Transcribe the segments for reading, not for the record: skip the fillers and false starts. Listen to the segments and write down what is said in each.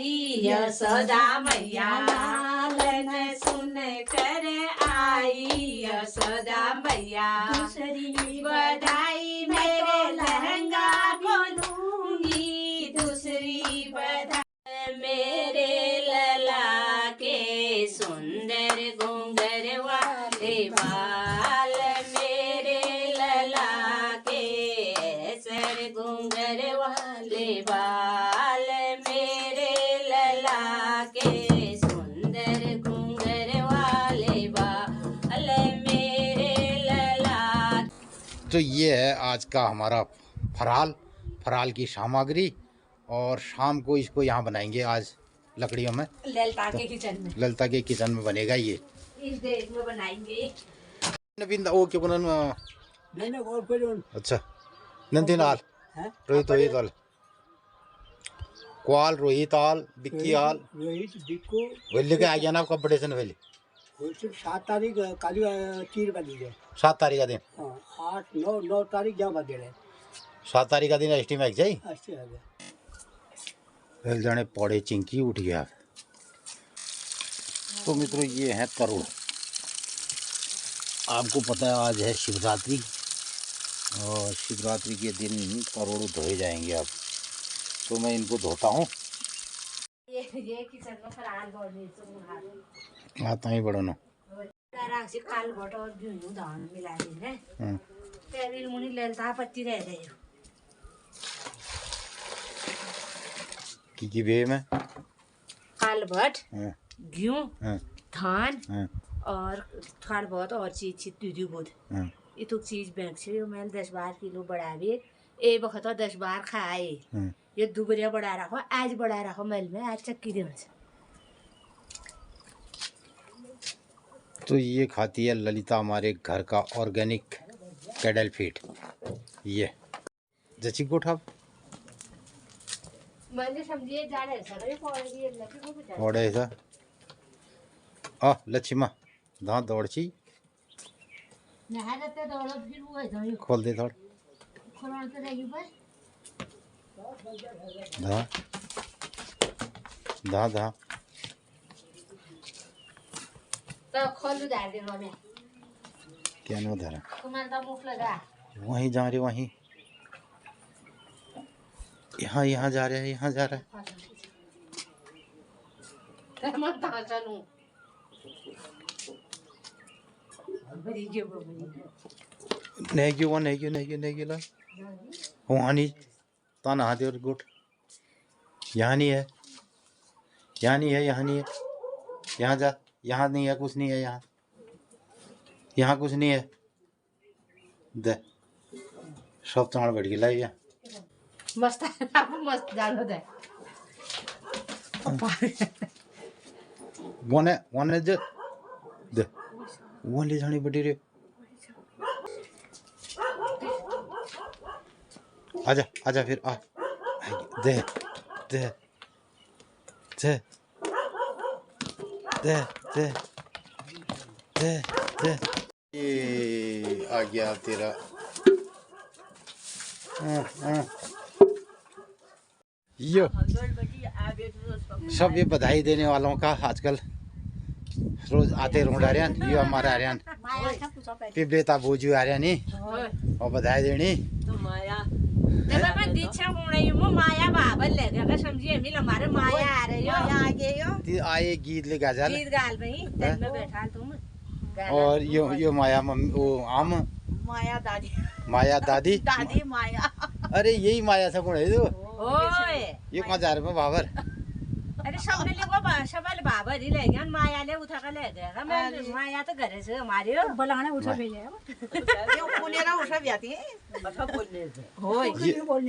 आई यशोदा मैया लालन सुन कर आई यशोदा मैया दूसरी बधाई मेरे लहंगा बोलूंगी दूसरी बधाई मेरे लला के सुंदर घूंघर वाले बाल मेरे लला के सर घूंघर वाले बाल मेरे लला के सुंदर घूंघर वाले बाल मेरे लला। तो ये है आज का हमारा फराल की सामग्री और शाम को इसको यहाँ बनाएंगे आज लकड़ियों में ललिता के किचन में। ललिता के किचन में बनेगा ये। इस देश में बनाएंगे। नवीन ओ के बनन नहीं और कोई अच्छा नंदीन आल रोहित आल क्वाल रोहित आल बिक्की आल रोहित बिक्कू वेले के आ गया ना कब बड़े सन वेले 7 तारीख काली 3 बजे है 7 तारीख का दिन। 8 9 तारीख जा बजे है 7 तारीख का दिन एसटी में जाई अच्छे आ गया वेल जाने पौड़े चिंकी उठ गया। तो मित्रों ये है करोड़। आपको पता है आज है शिवरात्रि और शिवरात्रि के दिन करोड़ धोए जाएंगे अब। तो मैं इनको धोता हूँ। ये किचन में फराल बोलने से मुहारे आता ही बड़ो ना राग से काल बट और जुनू धान मिला देने तेरी मुनी ललता पत्ती रह रही हो की बे में काल बट गेहूं हाँ धान हाँ और थोड़ा बहुत और चीज दूधी बुध हाँ ये तो चीज बैंक से मैं 10-12 किलो बढ़ावे ए बखत 10 बार खाए ये दुबरिया बढ़ा रखो आज बढ़ा रखो मेल में आज चक्की दे। तो ये खाती है ललिता हमारे घर का ऑर्गेनिक कैडल फीड। ये जची गोठा मैंने समझिए जा रहे सर पौड़ी लकी को बता और ऐसा आ लक्ष्मा दांत दौड़ची नहा लेते दौड़ो फिर वो है खोल दे थोड़ा खोलते रहेगी पर धा धा धा तो खोल उधार दे मैं क्या नो धरा तुम्हारा तो मुख लगा वहीं जा रहे वहीं यहाँ जा रहे हैं यहाँ जा रहा है। मैं कहाँ चलूं बड़ी जो नहीं क्यों ला वहाँ नहीं ता नहा दे और गुट यहाँ नहीं है यहाँ नहीं है यहाँ जा यहाँ नहीं है कुछ नहीं है यहाँ कुछ नहीं है दे सब चाण बैठ गया ये मस्त आप मस्त डालो दे वन जे दे वो ले जानी बड़ी रे आजा फिर आ दे दे दे दे दे दे दे ये आ गया तेरा यो सब ये बधाई देने वालों का आजकल रोज आते रोड आ रहे ये हमारा आर्यन पिबलेता बोजू आ रहे और बधाई देनी माया बाबल ले गया समझिए मिल हमारे माया आ रही हो यहाँ के यो आए गीत ले गा गीत गाल भाई में बैठा तुम और यो माया मम्मी वो आम माया दादी दादी माया अरे यही माया से कौन है तू ओए ये कहाँ जा रहे हैं बाबर अरे सबने ले सबल बाबर ही ले गया माया ने उठा कर ले गया मैं माया तो घर से हमारे बुलाने उठा भेजा ये बोले ना उठा जाती है अच्छा बोलने से होय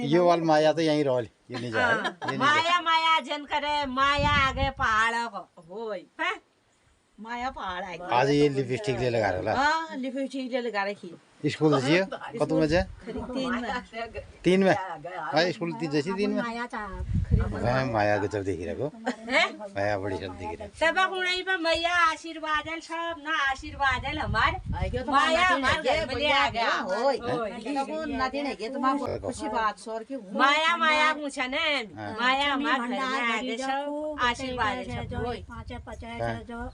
ये वाल माया तो यहीं रोल ये नहीं जा रहा माया जन करे माया आगे पहाड़ को होय हैं माया पहाड़ आ आज ये लिपस्टिक ले लगा रहा हां लिपस्टिक ले लगा रखी स्कूल जियो कत में जे 3 में स्कूल जैसी 3 में माया था माया को जब देखी रखो माया बड़ी सब देखी रखो तब कुणाई पर मैया आशीर्वाद है सब ना आशीर्वाद है हमार माया हमार घर में ले आ गया होय तब नदी ने के तुम खुशी बात सर के माया माया पूछा ने माया हमार घर में आ गए सब आशीर्वाद है सब होय 5-50 जो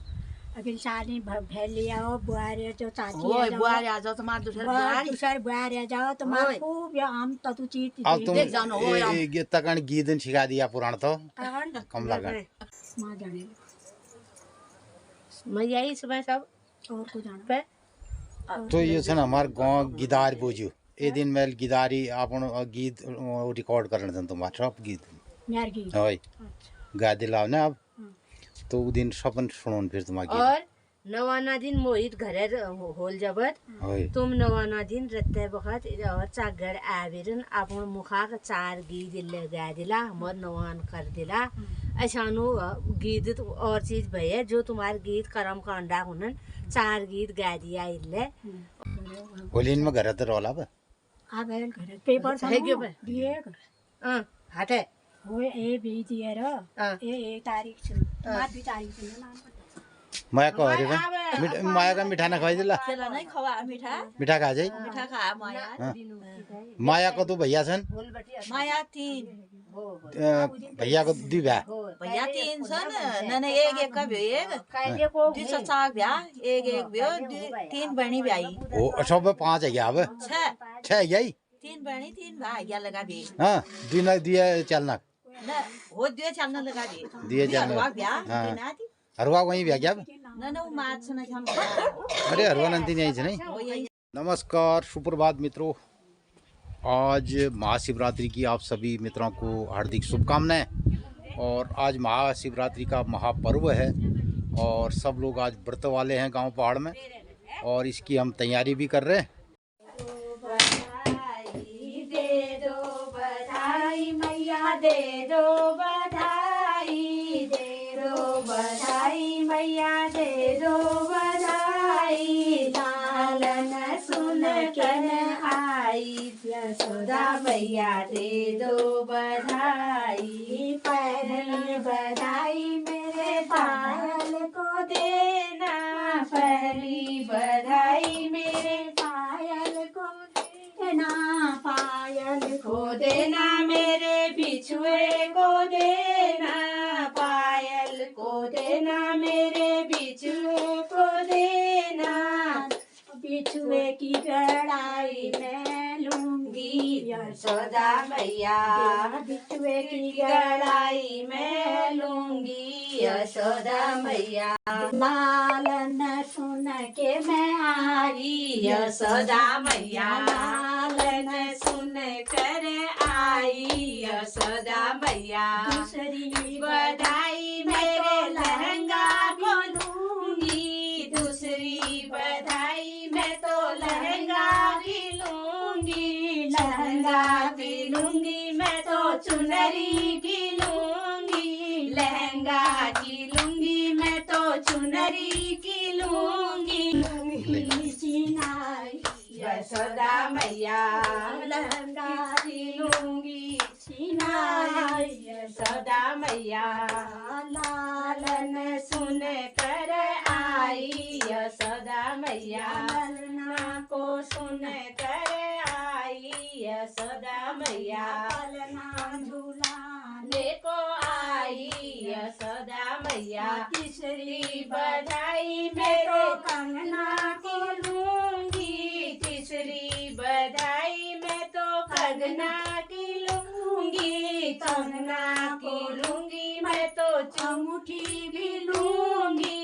अभी शादी भेल लिया हो बुआरे जो चाची होय बुआरे आ जाओ तुम्हार दूसर बुआरे आ जाओ तुम्हार खूब या हम ततु चीज देख जानो होय ये तकन गीतन सिखा दिया पुराण तो कम लगा मां जाने मैं यही सुबह सब और को जाना पे तो ये छन हमार गांव गिदार बोजू ए दिन में गिदारी आपन गीत रिकॉर्ड करन तन तुम्हार सब गीत मेर गीत होय गा दिलाओ ना अब तो उ दिन सपन सुनोन फिर तुम्हारा और नवाना दिन मोहित घरे होल जबत तुम नवाना दिन रत्ते बखत और चागड़ आविरन अपन मुखा का 4 गीत लगा दिला हमर नवान कर दिला ऐसानो गीत और चीज भये जो तुम्हारे गीत कर्म कांडा हुनन 4 गीत गा दिया इल्ले होलिन में घर त रोला बा आ गए घर पेपर है के दिए हां हाथे वो ए बी दिए र ए तारीख छ मात भी तारीख छ नाम माया को हरे माया का मिठा ना खाई दिला खेला नहीं खवा मिठा खा जाई मिठा खा माया माया को तो भैया छन माया 3 भैया को 2 भ्या भैया 3 छन् नने एक का भ्यो एक काइले को 2 चार भ्या एक भ्यो 3 बहनी भ्याई ओ सब 5 है क्या अब 6 यही 3 बहनी 3 भाई या लगा भी हां दिन दिया चलना न हो दिए चलना लगा भी दिए चलना भ्या दिना दी हरवा वही भ्या क्या न माछ न हम अरे हरवा नंदी नहीं है नहीं नमस्कार सुप्रभात मित्रों आज महाशिवरात्रि की आप सभी मित्रों को हार्दिक शुभकामनाएं और आज महाशिवरात्रि का महापर्व है और सब लोग आज व्रत वाले हैं गांव पहाड़ में और इसकी हम तैयारी भी कर रहे हैं दे दो बधाई मैया दे दो बधाई लालन सुन कर आई यशोदा मैया दे दो बधाई पहली बधाई मेरे पायल को देना पहली बधाई मेरे पायल को देना पायल को देना मेरे बिछुए को देना पायल को देना मेरे बिछुए को देना बिछुए की गड़ाई मैं लूंगी यशोदा मैया बिछुए की गड़ाई मैं लूंगी यशोदा मैया लालन सुन के मैं आई यशोदा मैया लालन सुन कर आई यशोदा मैया दूसरी बधाई मेरे लहंगा को लूंगी दूसरी बधाई मैं तो लहंगा भी लूंगी मैं तो चुनरी भी लूंगी लहंगा की लूंगी मैं तो चुनरी की लूंगी यशोदा मैया लहंगा की लूंगी यशोदा मैया लालन सुन कर आई यशोदा मैया ललना को सुन कर आई यशोदा मैया ललना झूलाने को आई यशोदा मैया तीसरी बधाई मैं तो कंगना की लूंगी तीसरी बधाई मैं तो कंगना की लूंगी कंगना की लूंगी मैं तो अंगूठी भी लूंगी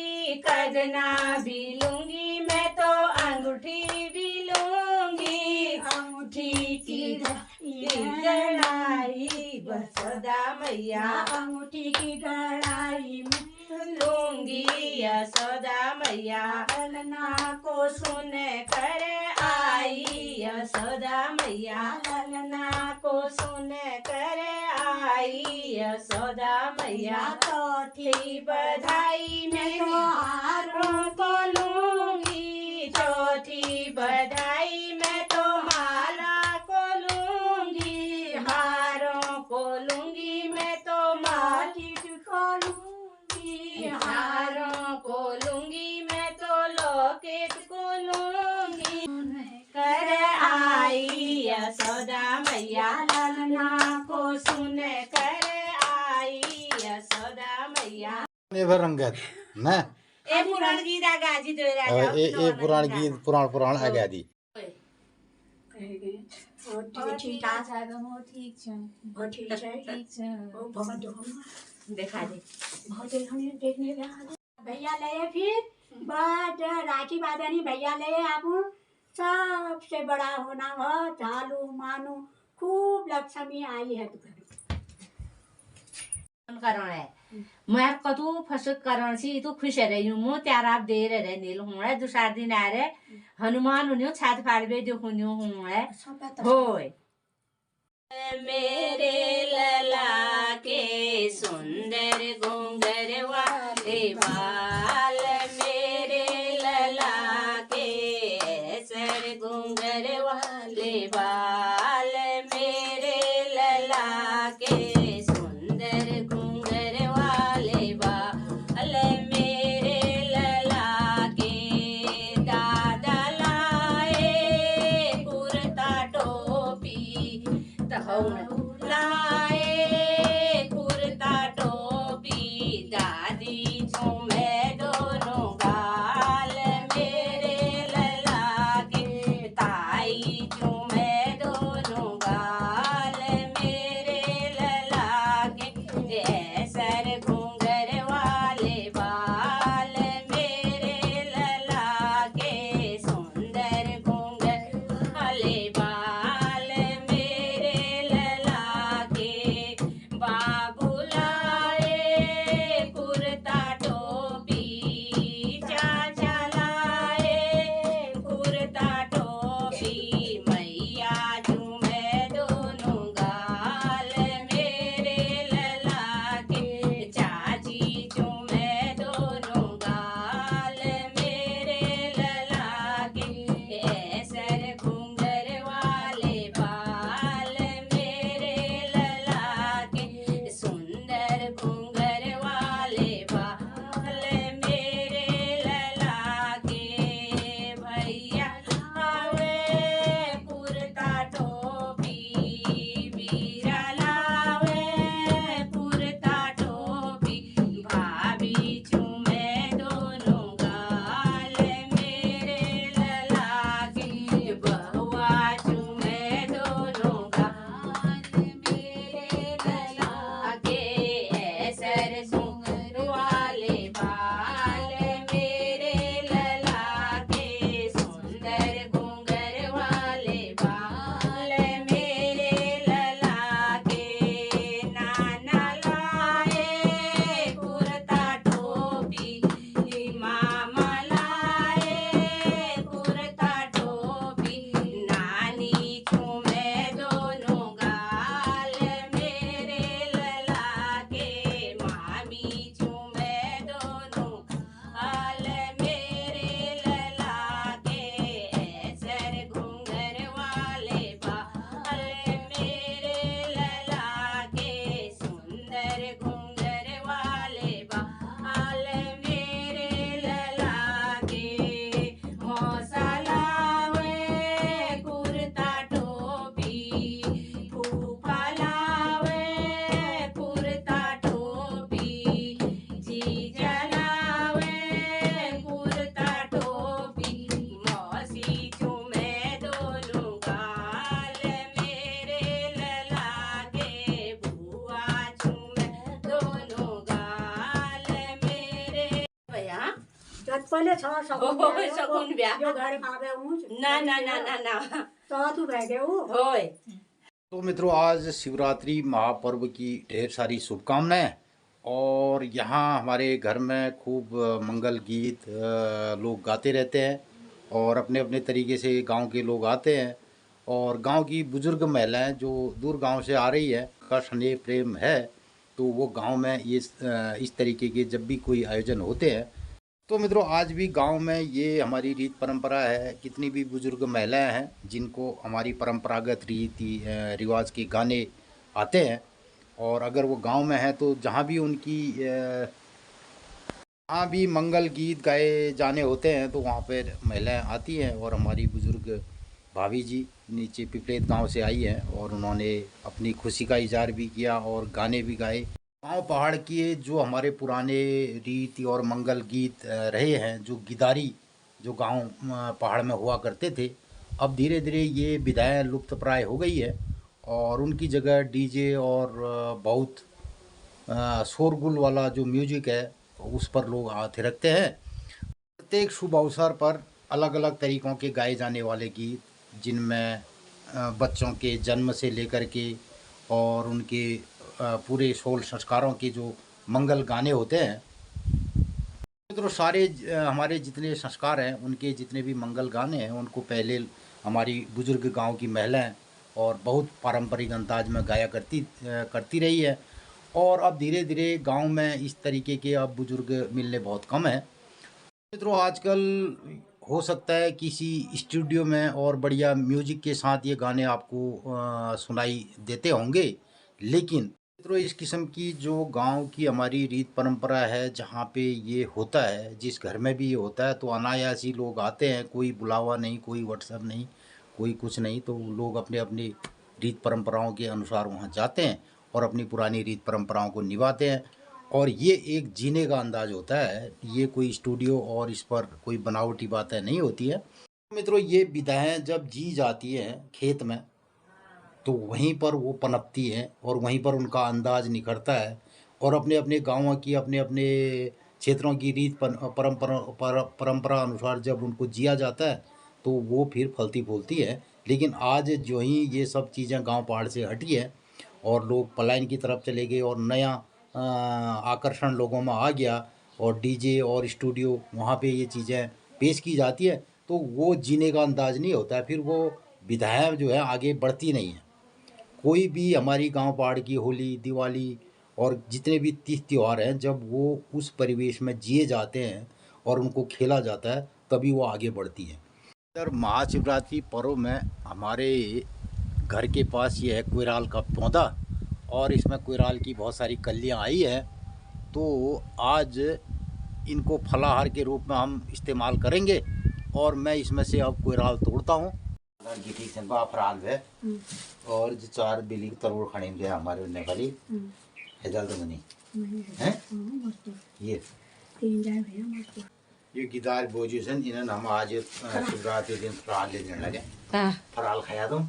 कंगना भी लूंगी मैं तो अंगूठी भी लूंगी अंगूठी की गड़ाई यशोदा मैया अंगूठी की गड़ाई लूंगी यशोदा मैया ललना को सुन कर आई यशोदा मैया ललना को सुन कर आई यशोदा मैया चौथी बधाई मैं तो हारों को लूंगी चौथी बधाई मैया ये भर रंगत ना ए पुराण गीत आ गाजी दे ए पुराण गीत पुराण आ गया दी ठीक है देखा दे भैया ले फिर बट राखी बांधनी भैया ले आप सबसे बड़ा होना हो चालू मानू खूब लक्ष्मी आई है तुझे करण है मैं कतु फसक करण सी तू खुश रही हूँ मो त्यार आप दे रहे नील हूँ है दूसरा दिन आ रहे हनुमान उन्हें छात फाड़बे जो हूँ है होय मेरे लला के सुंदर घुंघर वाले बाल मेरे लला के सर घुंघर वाले बाल मेरे लला के सुंदर घुंघर वाले बाल मेरे लला के दादा लाए कुर्ता टोपी लाए कुर्ता टोपी दादी झूमे दोनों गाल मेरे लला के ताई झूमे दोनों गाल मेरे लला के सर घुंघर वाले बाल मेरे लला के सुंदर घुंघर वाले बाल मेरे लला के बाबू लाए कुर्ता टोपी चाचा लाए कुर्ता टोपी मैया झूमे दोनों गाल मेरे लला के चाची झूमे दोनों गाल मेरे लला के सर घुंघर वाले बाल मेरे लला के सुंदर घुंघर वाले बाल मेरे लला के भैया आवे कुर्ता टोपी वीरा लावे कुर्ता टोपी भाभी झूमे दोनों गाल मेरे लला के बहुआ झूमे दोनों गाल मेरे लला के सर घुंघर वाले बाल मेरे लला के सुंदर घुंघर वाले बाल मेरे लला के नाना लाए कुर्ता टोपी मामा लाए कुर्ता टोपी नानी झूमे दोनों गाल मेरे लला के मामी झूमे दोनों गाल मेरे लला के सर घुंघर वाले बाल मेरे लला के सुंदर घुंघर वाले बाल मेरे लला के मौसा लावे कुर्ता टोपी फूफा लावे कुर्ता टोपी जीजा लावे कुर्ता टोपी मौसी झूमे दोनों गाल मेरे लला के बुआ झूमे दोनों गाल मेरे भैया जब पहले छ सगुन ब्याह जो घर में आवे हूँ ना ना ना ना ना तो तू रह गए हूँ होय तो मित्रों आज शिवरात्रि महापर्व की ढेर सारी शुभकामनाएं और यहाँ हमारे घर में खूब मंगल गीत लोग गाते रहते हैं और अपने अपने तरीके से गांव के लोग आते हैं और गांव की बुजुर्ग महिलाएं जो दूर गांव से आ रही है का स्नेह प्रेम है तो वो गांव में ये इस तरीके के जब भी कोई आयोजन होते हैं तो मित्रों आज भी गांव में ये हमारी रीत परंपरा है। कितनी भी बुजुर्ग महिलाएं हैं जिनको हमारी परंपरागत रीति रिवाज के गाने आते हैं और अगर वो गांव में है तो जहाँ भी उनकी जहाँ भी मंगल गीत गाए जाने होते हैं तो वहाँ पर महिलाएं आती हैं और हमारी बुजुर्ग भाभी जी नीचे पिपलेत गांव से आई हैं और उन्होंने अपनी खुशी का इजहार भी किया और गाने भी गाए गाँव पहाड़ के जो हमारे पुराने रीति और मंगल गीत रहे हैं, जो गिदारी जो गांव पहाड़ में हुआ करते थे, अब धीरे धीरे ये विधाएं लुप्त प्राय हो गई है और उनकी जगह डीजे और बहुत शोरगुल वाला जो म्यूजिक है उस पर लोग हाथ रखते हैं। प्रत्येक शुभ अवसर पर अलग अलग तरीक़ों के गाए जाने वाले गीत, जिनमें बच्चों के जन्म से लेकर के और उनके पूरे 16 संस्कारों के जो मंगल गाने होते हैं, मित्रों सारे हमारे जितने संस्कार हैं उनके जितने भी मंगल गाने हैं उनको पहले हमारी बुजुर्ग गांव की महिलाएं और बहुत पारंपरिक अंदाज में गाया करती रही है। और अब धीरे धीरे गांव में इस तरीके के अब बुजुर्ग मिलने बहुत कम है। मित्रों आजकल हो सकता है किसी स्टूडियो में और बढ़िया म्यूजिक के साथ ये गाने आपको सुनाई देते होंगे, लेकिन मित्रों इस किस्म की जो गांव की हमारी रीत परंपरा है, जहाँ पे ये होता है, जिस घर में भी ये होता है, तो अनायास ही लोग आते हैं, कोई बुलावा नहीं, कोई व्हाट्सएप नहीं, कोई कुछ नहीं, तो लोग अपने अपनी रीत परंपराओं के अनुसार वहाँ जाते हैं और अपनी पुरानी रीत परंपराओं को निभाते हैं। और ये एक जीने का अंदाज होता है, ये कोई स्टूडियो और इस पर कोई बनावटी बातें नहीं होती है। मित्रों ये विधाएं जब जी जाती हैं खेत में, तो वहीं पर वो पनपती हैं और वहीं पर उनका अंदाज निखरता है और अपने अपने गाँवों की अपने अपने क्षेत्रों की रीत परंपरा अनुसार जब उनको जिया जाता है तो वो फिर फलती फूलती है। लेकिन आज जो ही ये सब चीज़ें गांव पहाड़ से हटी है और लोग पलायन की तरफ चले गए और नया आकर्षण लोगों में आ गया और डीजे और स्टूडियो वहाँ पे ये चीज़ें पेश की जाती है, तो वो जीने का अंदाज नहीं होता है, फिर वो विधाएं जो है आगे बढ़ती नहीं है। कोई भी हमारी गांव पहाड़ की होली, दिवाली और जितने भी तीज त्यौहार हैं, जब वो उस परिवेश में जिए जाते हैं और उनको खेला जाता है तभी वो आगे बढ़ती है। सर महाशिवरात्रि पर्व में हमारे घर के पास ये है कोयराल का पौधा और इसमें कोयराल की बहुत सारी कलियां आई हैं, तो आज इनको फलाहार के रूप में हम इस्तेमाल करेंगे और मैं इसमें से अब कोयराल तोड़ता हूँ फराल है और जो 4 बिली तरोड़ खड़े गया हमारे नेपाली हेजल तो मनी हैं ये गिदार बोझिसन इन्हें हम आज शिवरात्रि दिन फराल लेने लगे। फराल खाया तुम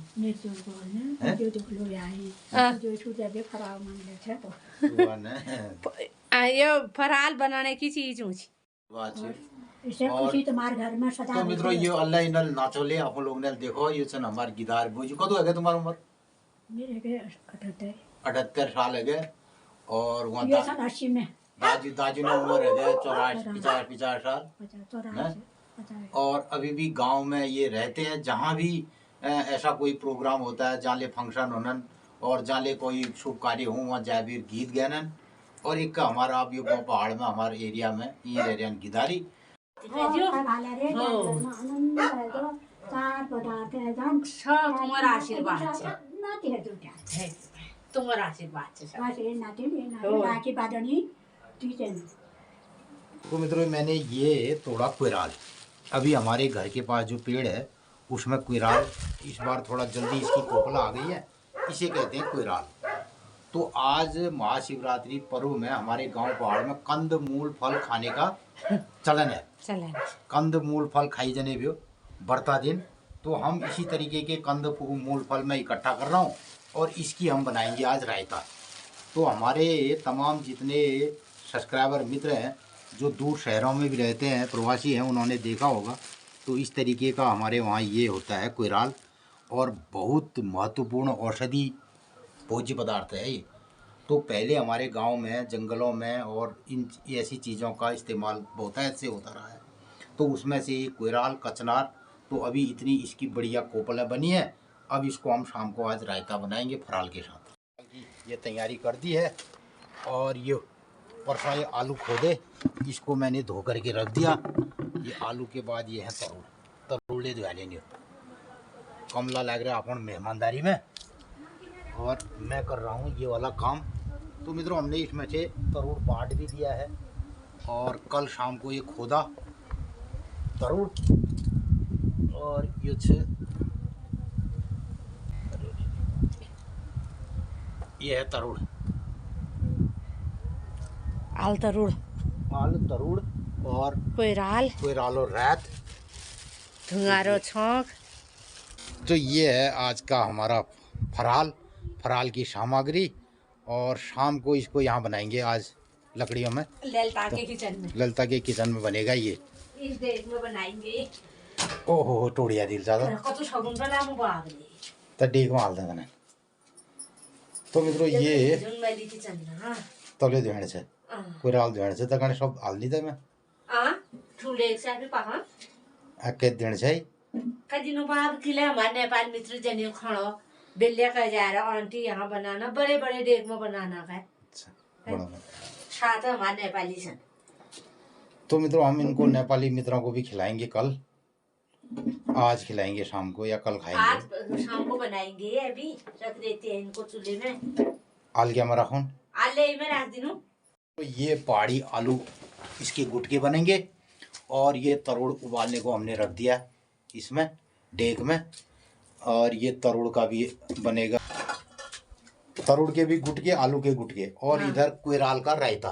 ये फराल बनाने की चीज ऊँची इसे खुशी तुम्हारे घर में सदा। तो मित्रों ये अल्लाह इनल नाचोले आप लोग ने देखो, ये सन हमारे गिदार बोझी कदो है तुम्हारी उम्र? मेरे के 78 साल है और वहाँ ये सन 80 में दाजू ने उम्र है 50 साल। और अभी भी गांव में ये रहते हैं, जहाँ भी ऐसा कोई प्रोग्राम होता है, जहाँ ले फंक्शन होनन और जहाँ ले कोई शुभ कार्य हो, वहाँ जाबिर गीत गानन। और एक हमारा अब ये पहाड़ में हमारे एरिया में ये रह रहे हैं गिदारी। तुम्हारा आशीर्वाद तो मित्रों मैंने ये तोड़ा कोयराल, अभी हमारे घर के पास जो पेड़ है उसमें कोयराल इस बार थोड़ा जल्दी इसकी कोपला आ गई है, इसे कहते हैं कोयराल। तो आज महाशिवरात्रि पर्व में हमारे गांव पहाड़ में कंद मूल फल खाने का चलन है। कंद मूल फल खाई जाने भी बढ़ता दिन, तो हम इसी तरीके के कंद मूल फल में इकट्ठा कर रहा हूँ और इसकी हम बनाएंगे आज रायता। तो हमारे तमाम जितने सब्सक्राइबर मित्र हैं जो दूर शहरों में भी रहते हैं, प्रवासी हैं, उन्होंने देखा होगा। तो इस तरीके का हमारे वहाँ ये होता है कोयराल और बहुत महत्वपूर्ण औषधि भोज्य पदार्थ है ये। तो पहले हमारे गांव में जंगलों में और इन ऐसी चीज़ों का इस्तेमाल बहुतायत से होता रहा है, तो उसमें से कोयराल कचनार, तो अभी इतनी इसकी बढ़िया कोपलें बनी है। अब इसको हम शाम को आज रायता बनाएंगे फराल के साथ। ये तैयारी कर दी है और ये परसों ये आलू खोदे, इसको मैंने धो करके रख दिया। ये आलू के बाद ये है तरोड़े धोया लेंगे। कमला लग रहा है अपन मेहमानदारी में और मैं कर रहा हूँ ये वाला काम। तो मित्रों हमने इसमें से तरोड़ बांट भी दिया है और कल शाम को ये खोदा तरोड़ और ये है तरोड़। आल तरुड़, आल तरुड़ और कोयराल, और रैत, धुंगारो छोंक। तो ये है आज का हमारा फराल की सामग्री। और शाम को इसको यहाँ बनाएंगे आज लकड़ियों में, ललता के किचन में, ललता के किचन में बनेगा ये। इस देश में बनाएंगे। ओहो टोड़िया दिल ज्यादा कतो शगुन बना मुबागले तो डेग में हाल देना। तो मित्रों ये जुनमली किचन ना तले धोने से कोई राल धोने से तक सब हाल दी था मैं ठुले एक साथ पहा अके देने से कदिनो बाग किला हमारे नेपाल मित्र जने खाणो बेलिया का जा रहा आंटी यहाँ बनाना बड़े बड़े डेग में बनाना है। बड़ा साथ हमारे नेपाली सन। तो मित्रों हम इनको नेपाली मित्रों को भी खिलाएंगे कल, आज खिलाएंगे शाम को या कल खाएंगे। आज शाम को बनाएंगे, अभी रख देते हैं इनको चूल्हे में। आल क्या मरा खून आले में रख दिनू। तो ये पहाड़ी आलू इसके गुटके बनेंगे और ये तरोड़ उबालने को हमने रख दिया इसमें डेग में। और ये तरोड़ का भी बनेगा, तरोड़ के भी गुटके, आलू के गुटके और इधर कोयराल का रायता।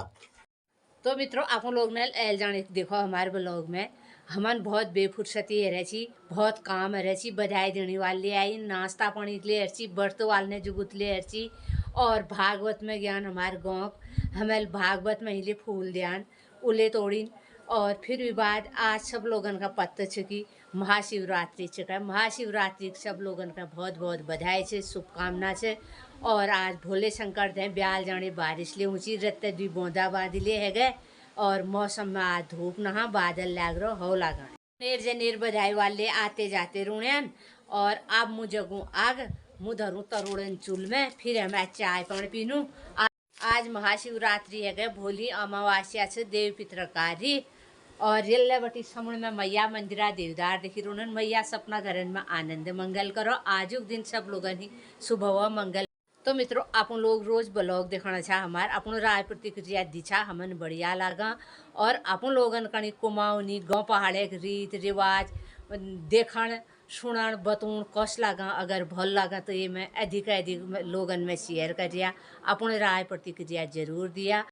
तो मित्रों आप लोग ने एल जाने देखो हमारे ब्लॉग में हमन बहुत बेफुर्सती है रही, बहुत काम है रही, बधाई देने वाले आई, नाश्ता पानी ले रही, बर्त वालने जुगुत ले रही। और भागवत में ज्ञान हमारे गाँव हमें भागवत में हिले फूल ध्यान उले तोड़ीन। और फिर भी बाद आज सब लोगन का पत्ता छकी महाशिवरात्रि छका, महाशिवरात्रि सब लोगन का बहुत बहुत बधाई से शुभकामना से। और आज भोले शंकर दें ब्याल जाने बारिश ले ऊँची रत्ते दुई बूंदा बांधिले है गए। और मौसम में आज धूप नहा बादल लाग रो हो लगा नेर जे नेर बधाई वाले आते जाते रुणन। और अब मुँह जगू आग मुँह धरूँ तरुड़न चूल में, फिर हमें चाय पानी पीनू। आज महाशिवरात्रि है गए, भोली अमावस्या से देव पितरकारी। और रेल बटी समुद्र में मैया मंदिरा देवदार देखी रोनन मैया सपना घरन में आनंद मंगल करो। आज दिन सब लोगन ही सुबह व मंगल। तो मित्रों अपन लोग रोज ब्लॉग देखना छा हमार अपन राय प्रतिक्रिया दिछा हमन बढ़िया लगा। और अपन लोगन कणी कुमाऊनी गाँव पहाड़े के रीत रिवाज देखण सुनन बतून कस लगा। अगर भल लगा तो ये मैं अधिक लोगन में शेयर करिया, अपन राय प्रतिक्रिया जरूर दिया।